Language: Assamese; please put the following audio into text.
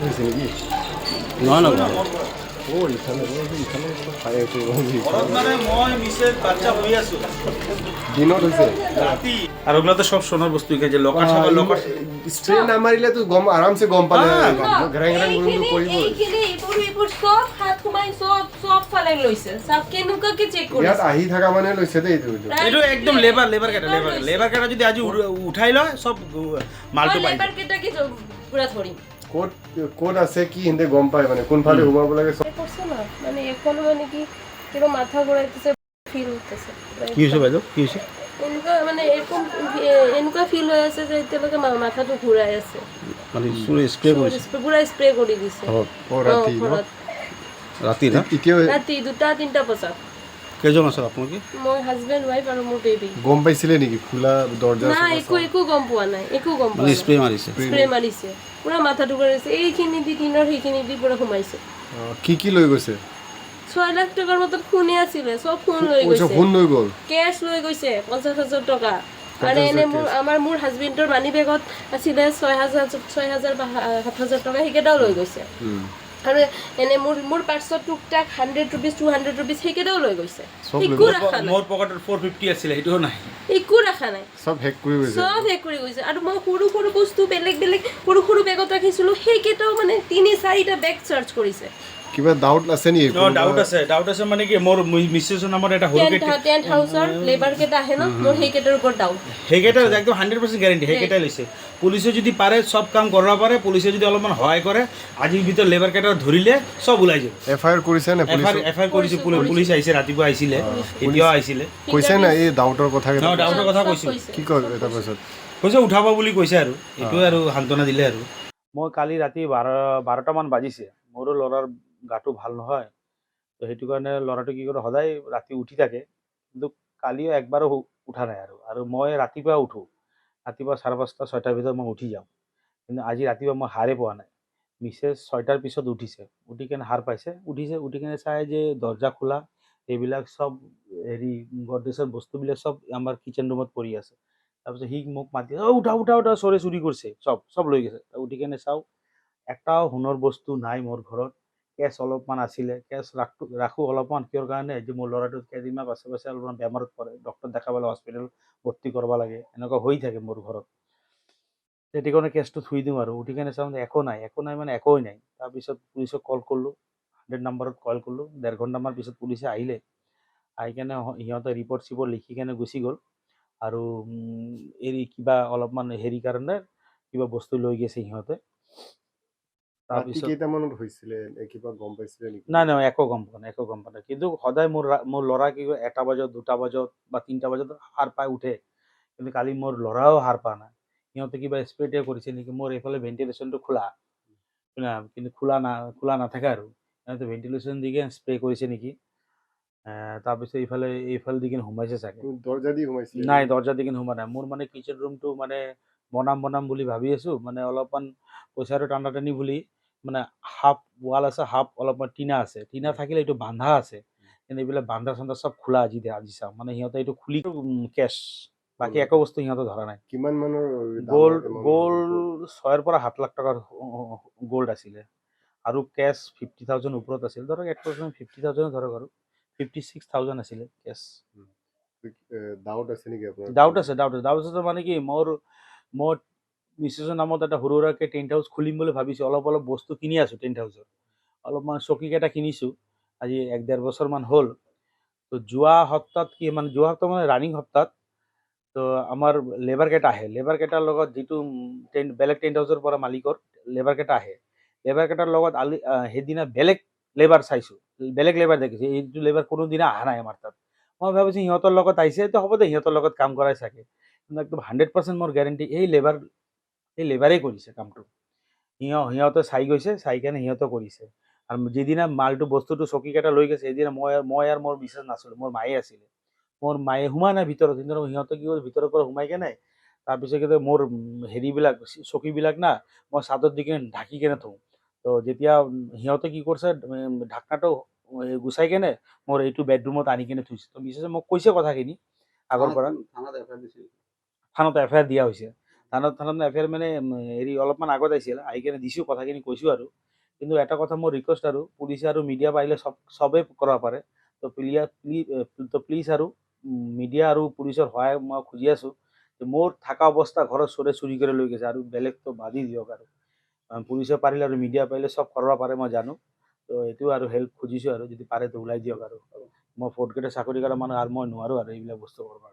হৈছে নেকি? নহয় নহয় খাই আছো মানে মই মিছেছ বাচ্চা হৈ আছো দিনত হৈছে রাতি আর ওগুলো তো সব সোনার বস্তু যে লকার ছাপা লকার স্প্রে না মারিলে তো গম আরামসে গম পালে ঘ্রাং ঘ্রাং গুলো পড়িব এইবোৰ সব হাত সোমাই সব ফালে লৈছে সব কেনেকুৱাকে চেক ইয়াত কৰিছে আহি থাকা মানে লৈছে দেই এইটো এটা একদম লেবাৰ কাটা যদি আজি উঠাই লয় সব মালটো পাই লেবাৰ কেইটাকে পুৰা ধৰিম কোড কোড আছে কি হিন্দে গম পায় মানে কোনফালে ঘুমাব লাগে সব করছে না মানে এখন মানে কি কিরো মাথা ঘোরাইতেছে ফিল হতেছে কি হৈছে বাইদেউ কি হৈছে এনেকুৱা মানে এৰকম এনেকুৱা ফিল হৈ আছে যে এতিয়ালৈকে মাথাটো ঘূৰাই আছে মানে স্প্ৰে কৰিছে পুৰা স্প্ৰে কৰি দিছে ও ৰাতি ৰাতি না ইতিয়াও ৰাতি 2-3টা বজাত কেইজন আছে আপোনালোকে মোৰ হাজবেণ্ড ৱাইফ আৰু মোৰ বেবি গম পাইছিলে নেকি খোলা দৰজা না একো গম পোৱা নাই একো গম পোৱা মানে নাই স্প্ৰে মাৰিছে স্প্ৰে মাৰিছে পুৰা মাথাটো ঘূৰাইছে এইখিনি দি দিনৰ সেইখিনি দি পুৰা সোমাইছে কি লৈ গৈছে 6 লাখ টকাৰ মত ফোনে আছিলে সব ফোন লৈ ওইসব গৈছে ফোন লৈ গল কেছ লৈ গৈছে 50,000 টকা আৰু এনে মোৰ হাজবেণ্ডৰ মানি বেগত আছিলে 6,000 বা 7,000 টকা সেইকেইটাও লৈ গৈছে আৰু এনে মোৰ পাৰ্চত টুকটাক 100 rupees 200 rupees সেইকেইটাও লৈ গৈছে একো ৰাখা নাই মোৰ পকেটৰ 450 আছিল এটাও নাই একো ৰাখা নাই সব হেক কৰি গৈছে সব শেষ কৰি গৈছে আৰু মই সৰু বস্তু বেলেগ সৰু বেগত ৰাখিছিলো সেইকেইটাও মানে 3-4টা বেগ চাৰ্চ কৰিছে কিবা ডাউট আছে নি ডাউট আছে মানে কি মোৰ মিসেসৰ নামত এটা হলকে টেন্ট হাউচৰ লেবাৰ কেইটা আহে ন মোৰ সেইকেইটাৰ ওপৰত ডাউট সেইকেইটা একদম 100% গ্যাৰান্টি সেইকেইটাই লৈছে পুলিচে যদি পাৰে সব কাম কৰিব পাৰে পুলিচে যদি অলপমান সহায় কৰে আজিৰ ভিতৰত লেবাৰ কেইটা ধৰিলে সব ওলাই যাব এফআইআৰ কৰিছে না পুলিচ এফআইআৰ কৰিছে পুলিচ আহিছে ৰাতিপুৱা আহিছিলে এতিয়াও আহিছিলে কৈছে না এই ডাউটৰ কথা ডাউটৰ কথা কৈছো কি কয় এটা পাছত কৈছে উঠাব বুলি কৈছে আৰু এইটোৱে আৰু সান্তনা দিলে আৰু মই কালি ৰাতি 12টা মান বাজিছে মোৰো ল'ৰাৰ গাটো ভাল নহয় তো সেইটো কাৰণে ল'ৰাটো কি কৰে সদায় ৰাতি উঠি থাকে কিন্তু কালিও একবাৰো উঠা নাই আৰু মই ৰাতিপুৱা উঠো ৰাতিপুৱা 5:30 6টাৰ ভিতৰত মই উঠি যাওঁ কিন্তু আজি ৰাতিপুৱা মই হাৰে পোৱা নাই মিছেছ 6টাৰ পিছত উঠিছে উঠি কেনে সাৰ পাইছে উঠি কেনে চাই যে দৰ্জা খোলা এইবিলাক সব হেৰি গডৰেজৰ বস্তুবিলাক সব আমাৰ কিচেন ৰুমত পৰি আছে তাৰপিছত সি মোক মাতি উঠা চোৰে চুৰি কৰিছে সব লৈ গৈছে উঠি কেনে চাওঁ একটাও সোণৰ বস্তু নাই মোৰ ঘৰত কেছ অলপমান আছিলে কেছ ৰাখো অলপমান কিয়ৰ কাৰণে যে মোৰ ল'ৰাটো কেইদিনমান পাছে অলপমান বেমাৰত পৰে ডক্টৰ দেখাবলৈ হস্পিটেল ভৰ্তি কৰিব লাগে এনেকুৱা হৈ থাকে মোৰ ঘৰত সেইটো কাৰণে কেছটো থৈ দিওঁ আৰু উঠি কেনে চাওঁ একো নাই মানে একোৱেই নাই তাৰপিছত পুলিচক কল কৰিলোঁ 100 নম্বৰত কল কৰিলোঁ 1.5 ঘণ্টামান পিছত পুলিচে আহিলে আহি কেনে সিহঁতে ৰিপৰ্ট লিখি কেনে গুচি গ'ল আৰু কিবা অলপমান হেৰি কাৰণে কিবা বস্তু লৈ গৈছে সিহঁতে ৰাতি কেইটামানত হৈছিলে কিবা গম পাইছিলে নেকি নাই একো গম পোৱা নাই কিন্তু সদায় মোৰ ল'ৰা কি কয় 1টা বজাত 2টা বজাত বা 3টা বজাত সাৰ পাই উঠে কিন্তু কালি মোৰ ল'ৰাও সাৰ পা নাই সিহঁতে কিবা স্প্ৰে কৰিছে নেকি মোৰ এইফালে ভেণ্টিলেশ্যনটো খোলা কিন্তু খোলা নাথাকে আৰু সিহঁতে ভেণ্টিলেশ্যন দি কিনে স্প্ৰে কৰিছে নেকি তাৰপিছত এইফালে দি কিনে সোমাইছে চাগে দৰজা দি ঘুমাইছিলে নাই দৰজা দি কিনে সোমা নাই মোৰ মানে কিচেন ৰুমটো মানে বনাম বুলি ভাবি আছো মানে অলপমান পইচাটো টানি বুলি মানে হাফ ৱাল আছে হাফ অলপমান টিনা আছে টিনা থাকিলে এইটো বান্ধা আছে কিন্তু এইবিলাক বান্ধা চান্ধা সব খোলা আজি চাওঁ মানে সিহঁতে এইটো খুলি কেছ বাকী একো বস্তু সিহঁতে ধৰা নাই কিমান মানৰ গোল্ড 6 পৰা 7 লাখ টকাৰ গোল্ড আছিলে আৰু কেছ 50,000 ওপৰত আছিল ধৰক 50,000 ধৰক আৰু 56,000 আছিলে কেছ ডাউট আছে নেকি আপোনাৰ ডাউট আছে মানে কি মোৰ মিছেছৰ নামত এটা সৰু সুৰাকে টেন্ট হাউচ খুলিম বুলি ভাবিছোঁ অলপ বস্তু কিনি আছোঁ টেন্ট হাউচৰ অলপমান চকীকেইটা কিনিছোঁ আজি 1-1.5 বছৰমান হ'ল তো যোৱা সপ্তাহত মানে ৰানিং সপ্তাহত তো আমাৰ লেবাৰ কেইটা আহে লেবাৰ কেইটাৰ লগত যিটো বেলেগ টেন্ট হাউচৰ পৰা মালিকৰ লেবাৰ কেইটা আহে লেবাৰ কেইটাৰ লগত সেইদিনা বেলেগ লেবাৰ চাইছোঁ বেলেগ লেবাৰ দেখিছোঁ এইটো লেবাৰ কোনোদিনা অহা নাই আমাৰ তাত মই ভাবিছোঁ সিহঁতৰ লগত আহিছে তো হ'ব দে সিহঁতৰ লগত কাম কৰাই চাগে কিন্তু একদম 100% মোৰ গেৰেণ্টি এই লেবাৰেই কৰিছে কামটো সিহঁতে চাই গৈছে চাই কেনে সিহঁতে কৰিছে আৰু যিদিনা মালটো বস্তুটো চকীকেইটা লৈ গৈছে সেইদিনা মই আৰু মোৰ মিছেছ নাছিলোঁ মোৰ মায়ে আছিলে মোৰ মায়ে সোমা নাই ভিতৰত কিন্তু সিহঁতে কি হ'ল ভিতৰৰ পৰা সোমাই কেনে তাৰপিছত মোৰ হেৰিবিলাক চকীবিলাক না মই চাদত দি কেনে ঢাকি কেনে থওঁ তো যেতিয়া সিহঁতে কি কৰিছে ঢাকনাটো গুচাই কেনে মোৰ এইটো বেডৰুমত আনি কেনে থৈছে তো মিছেছে মোক কৈছে কথাখিনি আগৰ পৰা থানাত এফআইআৰ দিয়া হৈছে থানাত এফআইআৰ মানে হেৰি অলপমান আগত আহিছিল, আহি কিনে দিছোঁ, কথাখিনি কৈছোঁ আৰু। কিন্তু এটা কথা মোৰ ৰিকুৱেষ্ট আৰু, পুলিচে আৰু মিডিয়া পাৰিলে চবেই কৰিব পাৰে। তো প্লিজ আৰু মিডিয়া আৰু পুলিচৰ সহায় মই খুজি আছোঁ। মোৰ থকা অৱস্থা ঘৰত চুৰি কৰি লৈ গৈছে, আৰু বেলেগতো বাদি দিয়ক আৰু। পুলিচে পাৰিলে আৰু মিডিয়া পাৰিলে চব কৰিব পাৰে, মই জানো। তো এইটো আৰু হেল্প খুজিছোঁ আৰু, যদি পাৰে তো ওলাই দিয়ক আৰু। মই ফ'ৰ্থ গ্ৰেডৰ চাকৰি কৰা মানুহ, আৰু মই নোৱাৰোঁ আৰু এইবিলাক বস্তু কৰিব।